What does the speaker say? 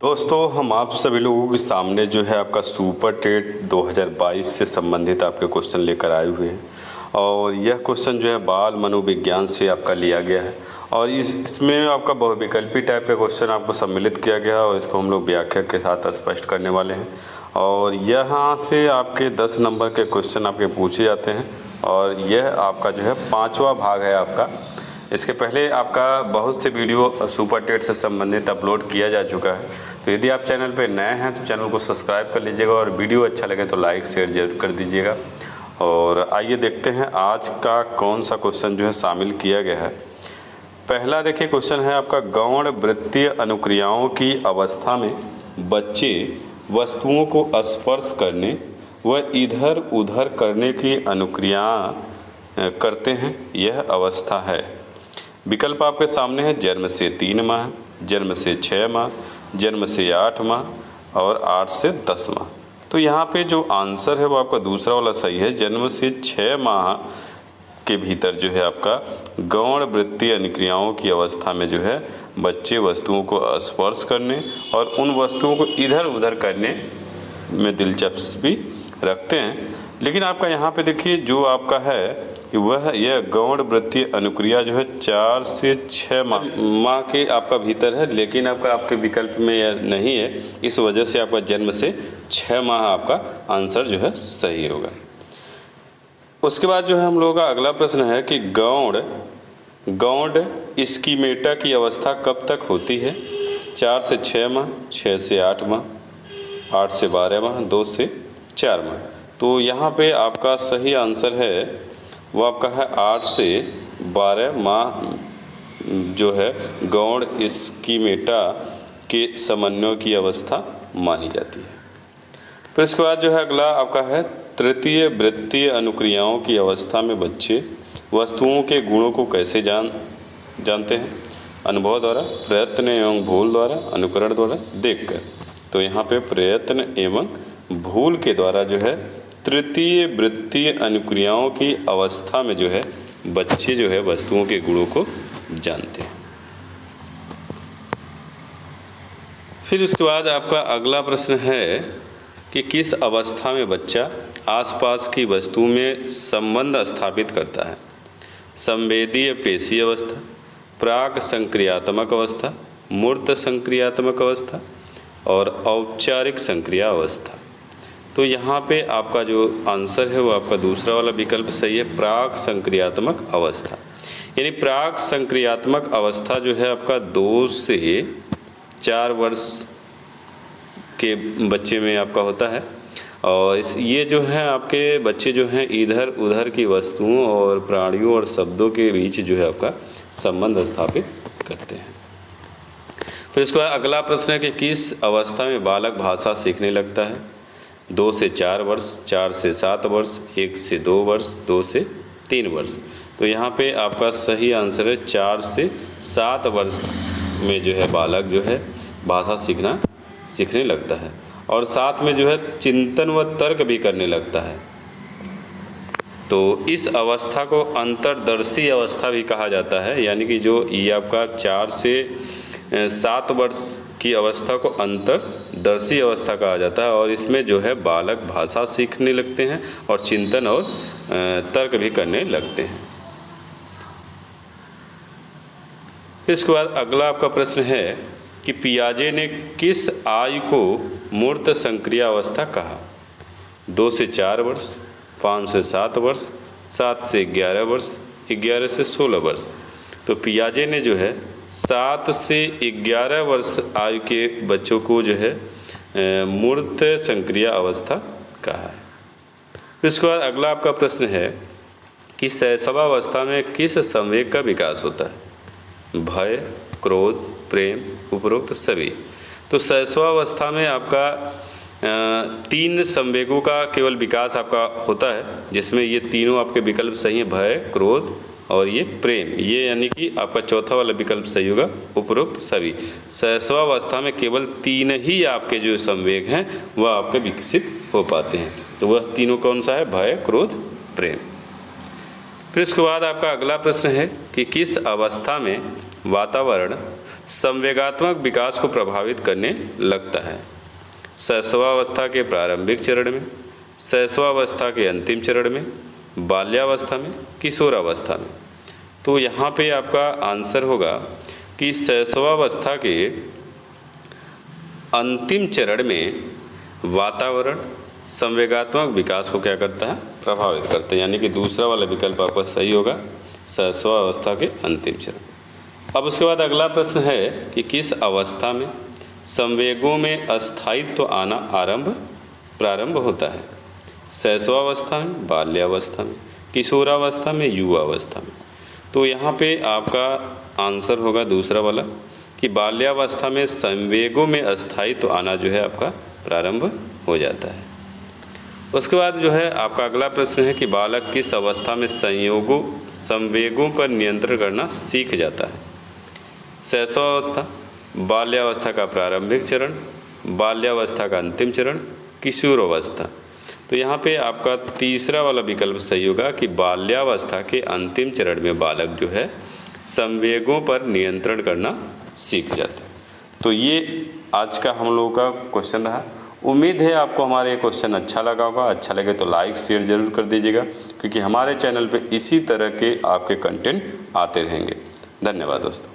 दोस्तों, हम आप सभी लोगों के सामने जो है आपका सुपर टेट 2022 से संबंधित आपके क्वेश्चन लेकर आए हुए हैं। और यह क्वेश्चन जो है बाल मनोविज्ञान से आपका लिया गया है और इसमें आपका बहुविकल्पी टाइप का क्वेश्चन आपको सम्मिलित किया गया है और इसको हम लोग व्याख्या के साथ स्पष्ट करने वाले हैं। और यहाँ से आपके 10 नंबर के क्वेश्चन आपके पूछे जाते हैं और यह आपका जो है 5वां भाग है आपका। इसके पहले आपका बहुत से वीडियो सुपर टेट से संबंधित अपलोड किया जा चुका है, तो यदि आप चैनल पर नए हैं तो चैनल को सब्सक्राइब कर लीजिएगा और वीडियो अच्छा लगे तो लाइक शेयर जरूर कर दीजिएगा। और आइए देखते हैं आज का कौन सा क्वेश्चन जो है शामिल किया गया है। पहला देखिए क्वेश्चन है आपका, गौण वृत्तीय अनुक्रियाओं की अवस्था में बच्चे वस्तुओं को स्पर्श करने व इधर उधर करने की अनुक्रिया करते हैं, यह अवस्था है। विकल्प आपके सामने है, जन्म से 3 माह, जन्म से 6 माह, जन्म से 8 माह और 8 से 10 माह। तो यहाँ पे जो आंसर है वो आपका दूसरा वाला सही है। जन्म से 6 माह के भीतर जो है आपका गौण वृत्तीय अनुक्रियाओं की अवस्था में जो है बच्चे वस्तुओं को स्पर्श करने और उन वस्तुओं को इधर उधर करने में दिलचस्पी रखते हैं। लेकिन आपका यहाँ पे देखिए जो आपका है कि वह यह गौण वृत्तीय अनुक्रिया जो है 4 से 6 माह के आपका भीतर है, लेकिन आपके विकल्प में यह नहीं है। इस वजह से आपका जन्म से 6 माह आपका आंसर जो है सही होगा। उसके बाद जो है हम लोगों का अगला प्रश्न है कि गौण स्कीमेटा की अवस्था कब तक होती है? 4 से 6 माह, 6 से 8 माह, 8 से 12 माह, 2 से 4 माह। तो यहाँ पे आपका सही आंसर है वो आपका है 8 से 12 माह जो है गौण स्कीमेटा के समन्वय की अवस्था मानी जाती है। फिर इसके बाद जो है अगला आपका है, तृतीय वृत्तीय अनुक्रियाओं की अवस्था में बच्चे वस्तुओं के गुणों को कैसे जानते हैं? अनुभव द्वारा, प्रयत्न एवं भूल द्वारा, अनुकरण द्वारा, देखकर। तो यहाँ पे प्रयत्न एवं भूल के द्वारा जो है तृतीय वृत्तीय अनुक्रियाओं की अवस्था में जो है बच्चे जो है वस्तुओं के गुणों को जानते हैं। फिर उसके बाद आपका अगला प्रश्न है कि किस अवस्था में बच्चा आसपास की वस्तु में संबंध स्थापित करता है? संवेदीय पेशी अवस्था, प्राक संक्रियात्मक अवस्था, मूर्त संक्रियात्मक अवस्था और औपचारिक संक्रिया अवस्था। तो यहाँ पे आपका जो आंसर है वो आपका दूसरा वाला विकल्प सही है, प्राक संक्रियात्मक अवस्था। यानी प्राक संक्रियात्मक अवस्था जो है आपका 2 से 4 वर्ष के बच्चे में आपका होता है। और ये जो है आपके बच्चे जो हैं इधर उधर की वस्तुओं और प्राणियों और शब्दों के बीच जो है आपका संबंध स्थापित करते हैं। फिर इसके बाद अगला प्रश्न है कि किस अवस्था में बालक भाषा सीखने लगता है? 2 से 4 वर्ष, 4 से 7 वर्ष, 1 से 2 वर्ष, 2 से 3 वर्ष। तो यहाँ पे आपका सही आंसर है 4 से 7 वर्ष में जो है बालक जो है भाषा सीखने लगता है और साथ में जो है चिंतन व तर्क भी करने लगता है। तो इस अवस्था को अंतर्दर्शी अवस्था भी कहा जाता है। यानी कि जो ये आपका 4 से 7 वर्ष की अवस्था को अंतर्दर्शी अवस्था कहा जाता है और इसमें जो है बालक भाषा सीखने लगते हैं और चिंतन और तर्क भी करने लगते हैं। इसके बाद अगला आपका प्रश्न है कि पियाजे ने किस आयु को मूर्त संक्रिया अवस्था कहा? 2 से 4 वर्ष, 5 से 7 वर्ष, 7 से 11 वर्ष, 11 से 16 वर्ष। तो पियाजे ने जो है 7 से 11 वर्ष आयु के बच्चों को जो है मूर्त संक्रिया अवस्था कहा है। इसके बाद अगला आपका प्रश्न है कि शैशवावस्था में किस संवेग का विकास होता है? भय, क्रोध, प्रेम, उपरोक्त सभी। तो शैशवावस्था में आपका 3 संवेगों का केवल विकास आपका होता है, जिसमें ये तीनों आपके विकल्प सही हैं, भय, क्रोध और ये प्रेम। ये यानी कि आपका चौथा वाला विकल्प सही होगा, उपरोक्त सभी। शैशवावस्था में केवल 3 ही आपके जो संवेग हैं वह आपके विकसित हो पाते हैं। तो वह तीनों कौन सा है? भय, क्रोध, प्रेम। फिर इसके बाद आपका अगला प्रश्न है कि किस अवस्था में वातावरण संवेगात्मक विकास को प्रभावित करने लगता है? शैशवावस्था के प्रारंभिक चरण में, शैशवावस्था के अंतिम चरण में, बाल्यावस्था में, किशोरावस्था में। तो यहाँ पे आपका आंसर होगा कि शैशवावस्था के अंतिम चरण में वातावरण संवेगात्मक विकास को क्या करता है? प्रभावित करता है। यानी कि दूसरा वाला विकल्प आपका सही होगा, शैशवावस्था के अंतिम चरण। अब उसके बाद अगला प्रश्न है कि किस अवस्था में संवेगों में अस्थायित्व आना प्रारंभ होता है? शैशवावस्था में, बाल्यावस्था में, किशोरावस्था में, युवावस्था में। तो यहाँ पे आपका आंसर होगा दूसरा वाला कि बाल्यावस्था में संवेगों में अस्थायित्व आना जो है आपका प्रारंभ हो जाता है। उसके बाद जो है आपका अगला प्रश्न है कि बालक किस अवस्था में संवेगों पर नियंत्रण करना सीख जाता है? शैशवावस्था, बाल्यावस्था का प्रारंभिक चरण, बाल्यावस्था का अंतिम चरण, किशोरावस्था। तो यहाँ पे आपका तीसरा वाला विकल्प सही होगा कि बाल्यावस्था के अंतिम चरण में बालक जो है संवेगों पर नियंत्रण करना सीख जाता है। तो ये आज का हम लोगों का क्वेश्चन रहा। उम्मीद है आपको हमारे ये क्वेश्चन अच्छा लगा होगा। अच्छा लगे तो लाइक शेयर ज़रूर कर दीजिएगा, क्योंकि हमारे चैनल पे इसी तरह के आपके कंटेंट आते रहेंगे। धन्यवाद दोस्तों।